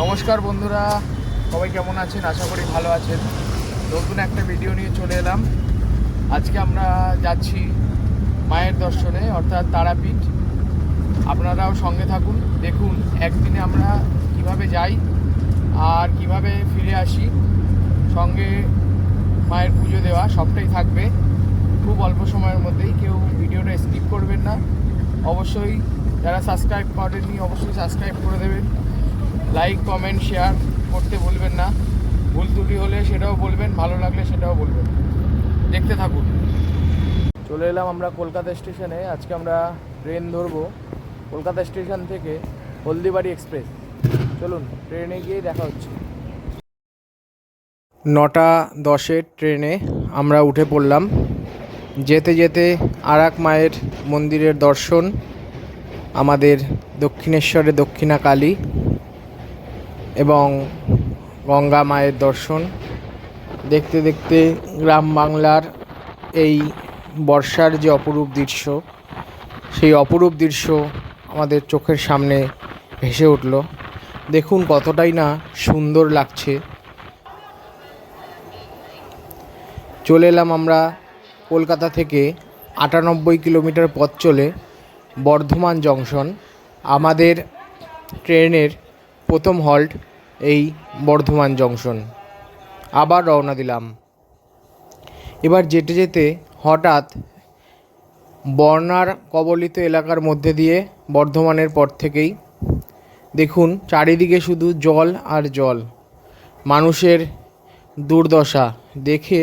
নমস্কার বন্ধুরা, সবাই কেমন আছেন? আশা করি ভালো আছেন। নতুন একটা ভিডিও নিয়ে চলে এলাম। আজকে আমরা যাচ্ছি মায়ের দর্শনে, অর্থাৎ তারাপীঠ। আপনারাও সঙ্গে থাকুন, দেখুন একদিনে আমরা কিভাবে যাই আর কিভাবে ফিরে আসি। সঙ্গে মায়ের পুজো দেওয়া সবটাই থাকবে খুব অল্প সময়ের মধ্যেই। কেউ ভিডিওটা স্কিপ করবেন না। অবশ্যই যারা সাবস্ক্রাইব করেননি অবশ্যই সাবস্ক্রাইব করে দেবেন। লাইক, কমেন্ট, শেয়ার করতে ভুলবেন না। ভুল ত্রুটি হলে সেটাও বলবেন, ভালো লাগলে সেটাও বলবেন। দেখতে থাকুন। চলে এলাম আমরা কলকাতা স্টেশনে। আজকে আমরা ট্রেন ধরবো কলকাতা স্টেশন থেকে হলদিবাড়ি এক্সপ্রেস। চলুন ট্রেনে গিয়ে দেখা হচ্ছে। 9:10 ট্রেনে আমরা উঠে পড়লাম। যেতে যেতে আর এক মায়ের মন্দিরের দর্শন, আমাদের দক্ষিণেশ্বরে দক্ষিণা কালী এবং গঙ্গা মায়ের দর্শন। দেখতে দেখতে গ্রাম বাংলার এই বর্ষার যে অপরূপ দৃশ্য, সেই অপরূপ দৃশ্য আমাদের চোখের সামনে ভেসে উঠল। দেখুন কতটাই না সুন্দর লাগছে। চলে এলাম আমরা কলকাতা থেকে 98 কিলোমিটার পথ চলে বর্ধমান জংশন। আমাদের ট্রেনের প্রথম হল্ট এই বর্ধমান জংশন। আবার রওনা দিলাম। এবার যেতে যেতে হঠাৎ বন্যার কবলিত এলাকার মধ্যে দিয়ে বর্ধমানের পর থেকেই দেখুন চারিদিকে শুধু জল আর জল। মানুষের দুর্দশা দেখে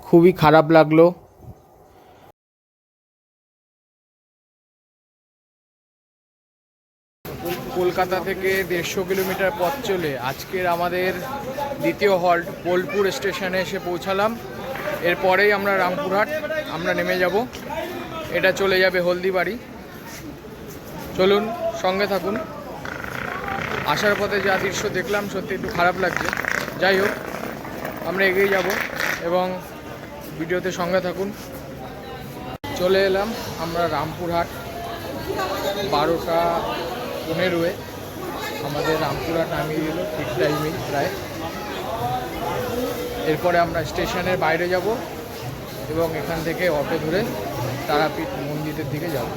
খুবই খারাপ লাগলো। কলকাতা থেকে 150 কিলোমিটার পথ চলে আজকের আমাদের দ্বিতীয় হল্ট বোলপুর স্টেশনে এসে পৌঁছালাম। এরপরেই আমরা রামপুরহাট আমরা নেমে যাব। এটা চলে যাবে হলদিবাড়ি। চলুন সঙ্গে থাকুন। আসার পথে যা দৃশ্য দেখলাম সত্যি একটু খারাপ লাগছে। যাই হোক, আমরা এগিয়ে যাব এবং ভিডিওতে সঙ্গে থাকুন। চলে এলাম আমরা রামপুরহাট। 12:15 আমাদের রামপুরহাট নামিয়ে দিল ঠিক টাইমেই প্রায়। এরপরে আমরা স্টেশনের বাইরে যাব এবং এখান থেকে অটো ধরে তারাপীঠ মন্দিরের দিকে যাব।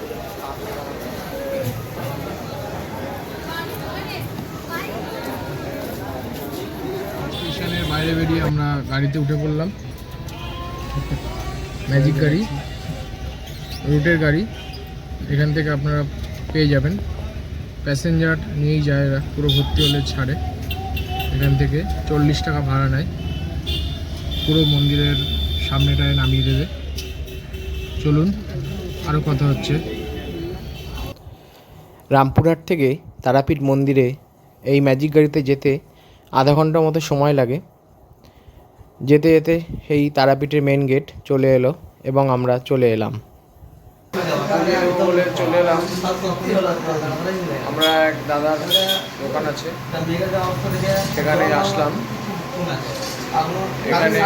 স্টেশনের বাইরে বেরিয়ে আমরা গাড়িতে উঠে পড়লাম। ম্যাজিক গাড়ি, রুটের গাড়ি। এখান থেকে আপনারা পেয়ে যাবেন। প্যাসেঞ্জার নিয়েই যায়, এরা পুরো ভর্তি হলে ছাড়ে। এখান থেকে 40 টাকা ভাড়া নেয়, পুরো মন্দিরের সামনেটায় নামিয়ে দেবে। চলুন আরও কথা হচ্ছে। রামপুরহাট থেকে তারাপীঠ মন্দিরে এই ম্যাজিক গাড়িতে যেতে আধা ঘন্টা মতো সময় লাগে। যেতে যেতে সেই তারাপীঠের মেন গেট চলে এলো এবং আমরা চলে এলাম। চলে এলাম আমরা এক দাদার দোকান আছে, সেখানে আসলাম। এখানে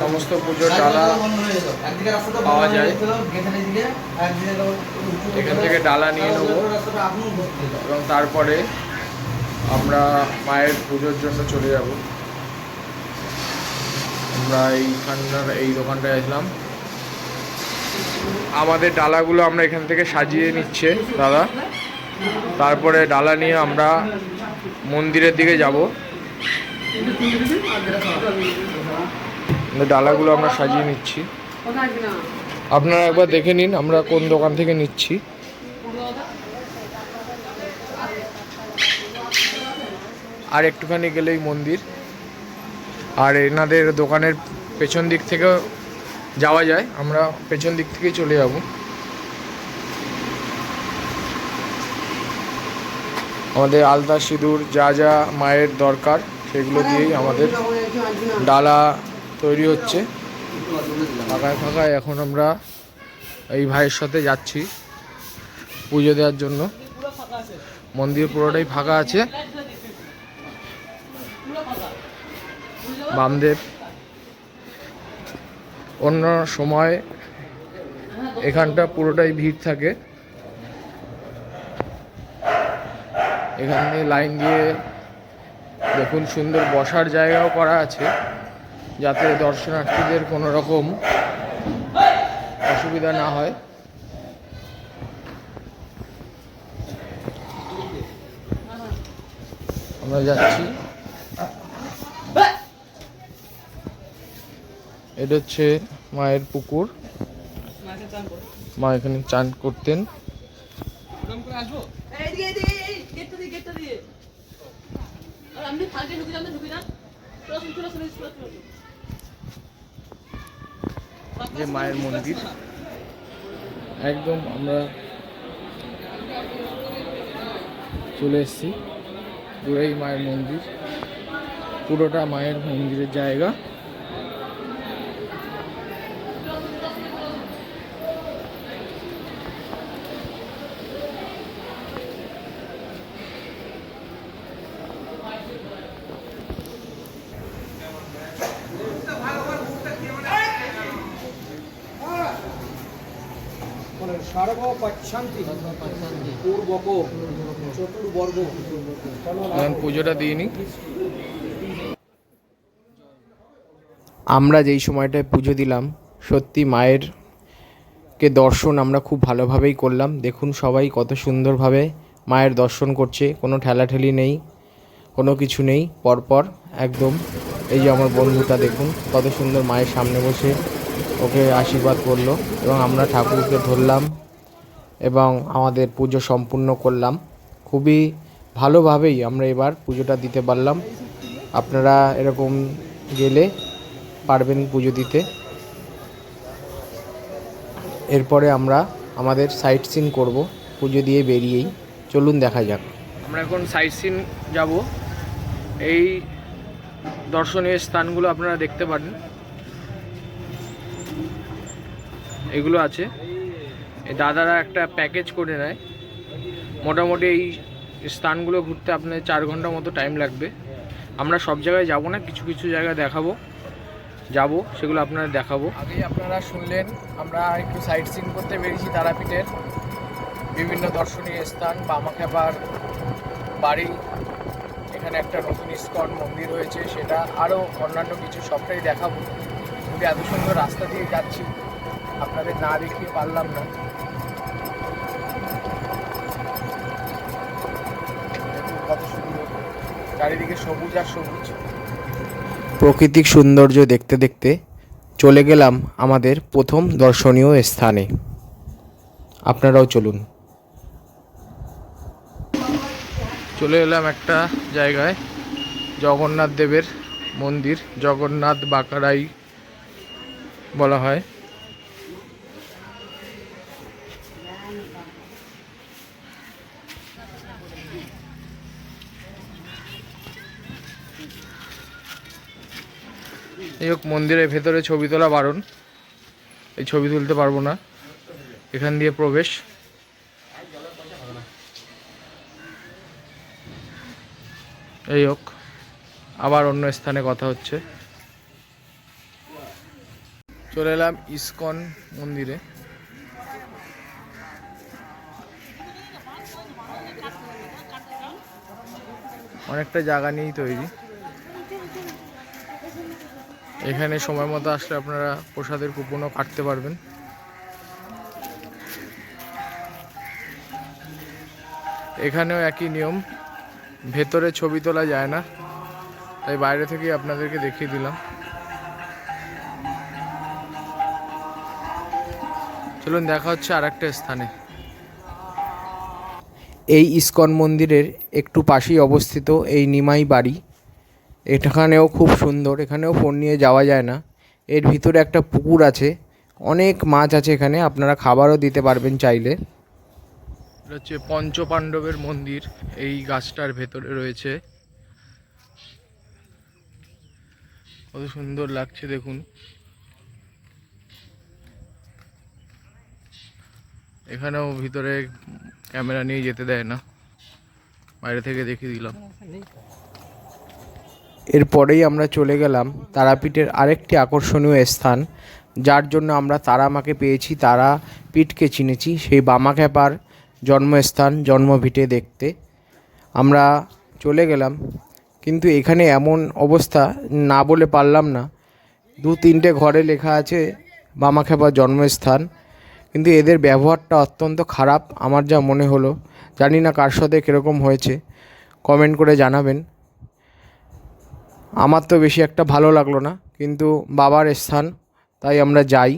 সমস্ত পুজোর ডালা পাওয়া যায়। এখান থেকে ডালা নিয়ে নেব এবং তারপরে আমরা মায়ের পুজোর জন্য চলে যাব। আমরা এইখানটার এই দোকানটায় আসলাম। আমাদের ডালাগুলো আমরা এখান থেকে সাজিয়ে নিচ্ছে দাদা। তারপরে ডালা নিয়ে আমরা মন্দিরের দিকে যাব। ডালাগুলো আমরা সাজিয়ে নিচ্ছি, আপনারা একবার দেখে নিন আমরা কোন দোকান থেকে নিচ্ছি। আর একটুখানি গেলেই মন্দির। আর এনাদের দোকানের পেছন দিক থেকেও যাওয়া যায়, আমরা পেছন দিক থেকেই চলে যাব। আমাদের আলতা সিঁদুর যা যা মায়ের দরকার সেগুলো দিয়েই আমাদের ডালা তৈরি হচ্ছে। ফাঁকায় ফাঁকায় এখন আমরা এই ভাইয়ের সাথে যাচ্ছি পুজো দেওয়ার জন্য। মন্দির পুরোটাই ফাঁকা আছে। বামদেব অন্য সময় এখানটা পুরোটাই ভিড় থাকে। এখানে লাইন দিয়ে দেখুন সুন্দর বসার জায়গাও করা আছে, যাতে দর্শনার্থীদের কোনো রকম অসুবিধা না হয়। আমরা যাচ্ছি। এটা হচ্ছে মায়ের পুকুর, মা এখানে চান করতেন। যে মায়ের মন্দির একদম আমরা চলে এসেছি, পুরোই মায়ের মন্দির, পুরোটা মায়ের মন্দিরের জায়গা। পুজোটা দিইনি। আমরা যেই সময়টায় পুজো দিলাম, সত্যি মায়ের দর্শন আমরা খুব ভালোভাবেই করলাম। দেখুন সবাই কত সুন্দরভাবে মায়ের দর্শন করছে, কোনো ঠেলাঠেলি নেই, কোনো কিছু নেই, পরপর একদম। এই যে আমার বন্ধুটা দেখুন কত সুন্দর মায়ের সামনে বসে ওকে আশীর্বাদ করলো, এবং আমরা ঠাকুরকে ধরলাম এবং আমাদের পুজো সম্পূর্ণ করলাম। খুবই ভালোভাবেই আমরা এবার পুজোটা দিতে পারলাম। আপনারা এরকম গেলে পারবেন পুজো দিতে। এরপরে আমরা আমাদের সাইট সিন করব পুজো দিয়ে বেরিয়েই। চলুন দেখা যাক। আমরা এখন সাইট সিন যাব। এই দর্শনীয় স্থানগুলো আপনারা দেখতে পারেন, এগুলো আছে। এই দাদারা একটা প্যাকেজ করে নেয়, মোটামুটি এই স্থানগুলো ঘুরতে আপনার 4 ঘন্টা মতো টাইম লাগবে। আমরা সব জায়গায় যাব না, কিছু কিছু জায়গায় যাব, সেগুলো আপনারা দেখাবো। আগেই আপনারা শুনলেন আমরা একটু সাইট সিন করতে বেরিয়েছি তারাপীঠের বিভিন্ন দর্শনীয় স্থান, বামাখ্যাপার বাড়ি, এখানে একটা নতুন ইস্কন মন্দির হয়েছে, সেটা আরও অন্যান্য কিছু সবটাই দেখাবো। কিন্তু এত সুন্দর রাস্তা দিয়ে যাচ্ছি, আপনাদের না দেখিয়ে পারলাম না। কত সুন্দর চারিদিকে সবুজ আর সবুজ। প্রাকৃতিক সৌন্দর্য দেখতে দেখতে চলে গেলাম আমাদের প্রথম দর্শনীয় স্থানে। আপনারাও চলুন। চলে এলাম একটা জায়গায়, জগন্নাথ দেবের মন্দির, জগন্নাথ বাঁকড়াই বলা হয়। এই হোক, মন্দিরের ভেতরে ছবি তোলা বারণ, এই ছবি তুলতে পারবো না, এখান দিয়ে প্রবেশ। এই হোক, আবার অন্য স্থানে কথা হচ্ছে। চলে এলাম ইস্কন মন্দিরে। অনেকটা জায়গা নিয়েই তৈরি। এখানে সময় মতো আসলে আপনারা প্রসাদের কুপনও কাটতে পারবেন। এখানেও একই নিয়ম, ভেতরে ছবি তোলা যায় না, তাই বাইরে থেকেই আপনাদেরকে দেখিয়ে দিলাম। চলুন দেখা হচ্ছে আর একটা স্থানে। এই ইস্কন মন্দিরের একটু পাশেই অবস্থিত এই নিমাই বাড়ি। এখানেও খুব সুন্দর, এখানেও ফোন নিয়ে যাওয়া যায় না। এর ভিতরে একটা পুকুর আছে, অনেক মাছ আছে এখানে, আপনারা খাবারও দিতে পারবেন চাইলে। এটা হচ্ছে পঞ্চপাণ্ডবের মন্দির, এই গাছটার ভেতরে রয়েছে। কত সুন্দর লাগছে দেখুন। এখানেও ভিতরে ক্যামেরা নিয়ে যেতে দেয় না, বাইরে থেকে দেখিয়ে দিলাম। এরপরেই আমরা চলে গেলাম তারাপীঠের আরেকটি আকর্ষণীয় স্থান, যার জন্য আমরা তারামাকে পেয়েছি, তারাপীঠকে চিনেছি, সেই বামাখ্যাপার জন্মস্থান, জন্মভিটে দেখতে। আমরা চলে গেলাম, কিন্তু এখানে এমন অবস্থা না বলে পারলাম না। 2-3টে ঘরে লেখা আছে বামাখ্যাপার জন্মস্থান, কিন্তু এদের ব্যবহারটা অত্যন্ত খারাপ আমার যা মনে হলো। জানি না কার সাথে কীরকম হয়েছে, কমেন্ট করে জানাবেন। আমার তো বেশি একটা ভালো লাগলো না, কিন্তু বাবার স্থান তাই আমরা যাই,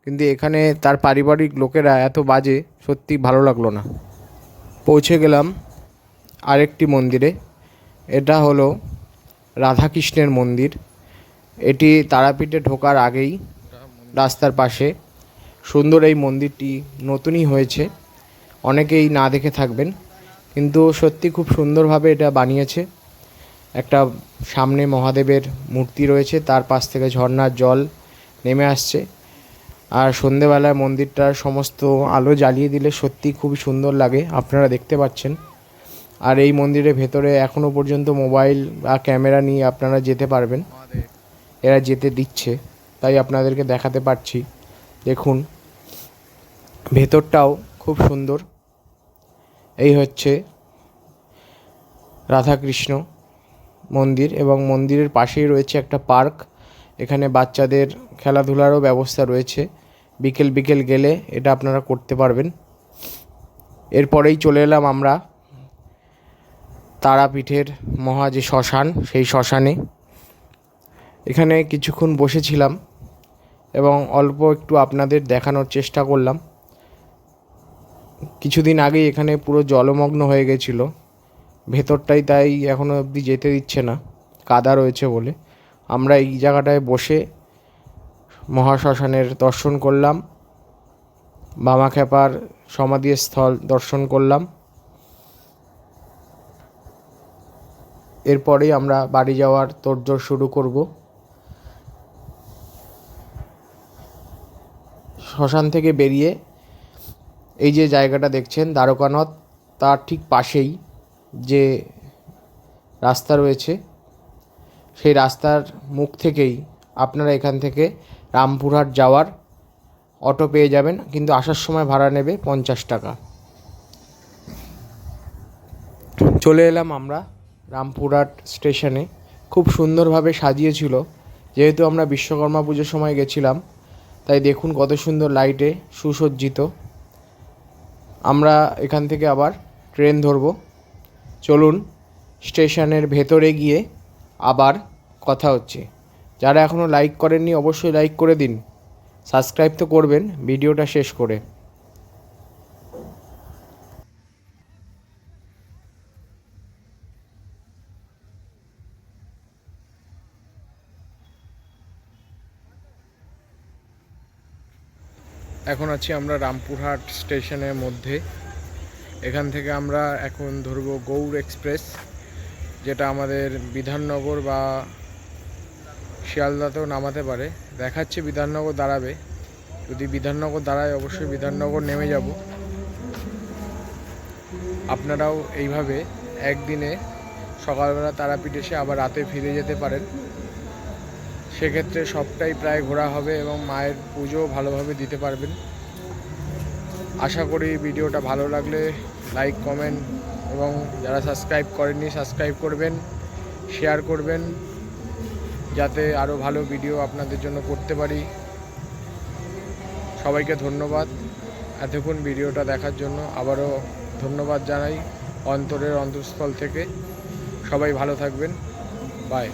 কিন্তু এখানে তার পারিবারিক লোকেরা এত বাজে, সত্যি ভালো লাগলো না। পৌঁছে গেলাম আরেকটি মন্দিরে। এটা হলো রাধাকৃষ্ণের মন্দির। এটি তারাপীঠে ঢোকার আগেই রাস্তার পাশে। সুন্দর এই মন্দিরটি, নতুনই হয়েছে, অনেকেই না দেখে থাকবেন, কিন্তু সত্যি খুব সুন্দরভাবে এটা বানিয়েছে। একটা সামনে মহাদেবের মূর্তি রয়েছে, তার পাশ থেকে ঝর্ণার জল নেমে আসছে, আর সন্ধেবেলায় মন্দিরটার সমস্ত আলো জ্বালিয়ে দিলে সত্যি খুবই সুন্দর লাগে, আপনারা দেখতে পাচ্ছেন। আর এই মন্দিরের ভেতরে এখনও পর্যন্ত মোবাইল বা ক্যামেরা নিয়ে আপনারা যেতে পারবেন, এরা যেতে দিচ্ছে, তাই আপনাদেরকে দেখাতে পারছি। দেখুন, ভেতরটাও খুব সুন্দর। এই হচ্ছে রাধাকৃষ্ণ মন্দির, এবং মন্দিরের পাশেই রয়েছে একটা পার্ক। এখানে বাচ্চাদের খেলাধুলারও ব্যবস্থা রয়েছে, বিকেল বিকেল গেলে এটা আপনারা করতে পারবেন। এরপরেই চলে এলাম আমরা তারাপীঠের যে শ্মশান, সেই শ্মশানে। এখানে কিছুক্ষণ বসেছিলাম এবং অল্প একটু আপনাদের দেখানোর চেষ্টা করলাম। কিছুদিন আগেই এখানে পুরো জলমগ্ন হয়ে গেছিলো ভেতরটাই, তাই এখনও অবধি যেতে দিচ্ছে না, কাদা রয়েছে বলে। আমরা এই জায়গাটায় বসে মহাশ্মশানের দর্শন করলাম, বামাখ্যাপার সমাধিস্থল দর্শন করলাম। এরপরেই আমরা বাড়ি যাওয়ার তোড়জোড় শুরু করব। শ্মশান থেকে বেরিয়ে এই যে জায়গাটা দেখছেন দ্বারকানাথ, তার ঠিক পাশেই যে রাস্তা রয়েছে, সেই রাস্তার মুখ থেকেই আপনারা এখান থেকে রামপুরহাট যাওয়ার অটো পেয়ে যাবেন, কিন্তু আসার সময় ভাড়া নেবে 50 টাকা। চলে এলাম আমরা রামপুরহাট স্টেশনে। খুব সুন্দরভাবে সাজিয়েছিল, যেহেতু আমরা বিশ্বকর্মা পুজোর সময় গেছিলাম, তাই দেখুন কত সুন্দর লাইটে সুসজ্জিত। আমরা এখান থেকে আবার ট্রেন ধরব। চলুন স্টেশনের ভেতরে গিয়ে আবার কথা হচ্ছে। যারা এখনও লাইক করেননি অবশ্যই লাইক করে দিন, সাবস্ক্রাইব তো করবেন ভিডিওটা শেষ করে। এখন আছি আমরা রামপুরহাট স্টেশনের মধ্যে। এখান থেকে আমরা এখন ধরব গৌড় এক্সপ্রেস, যেটা আমাদের বিধাননগর বা শিয়ালদাতেও নামাতে পারে। দেখাচ্ছে বিধাননগর দাঁড়াবে, যদি বিধাননগর দাঁড়ায় অবশ্যই বিধাননগর নেমে যাব। আপনারাও এইভাবে একদিনে সকালবেলা তারাপীঠ এসে আবার রাতে ফিরে যেতে পারেন, সেক্ষেত্রে সবটাই প্রায় ঘোরা হবে এবং মায়ের পুজো ভালোভাবে দিতে পারবেন। আশা করি ভিডিওটা ভালো লাগলে লাইক, কমেন্ট এবং যারা সাবস্ক্রাইব করেননি সাবস্ক্রাইব করবেন, শেয়ার করবেন, যাতে আরও ভালো ভিডিও আপনাদের জন্য করতে পারি। সবাইকে ধন্যবাদ এতক্ষণ ভিডিওটা দেখার জন্য। আবারও ধন্যবাদ জানাই অন্তরের অন্তঃস্থল থেকে। সবাই ভালো থাকবেন, বাই।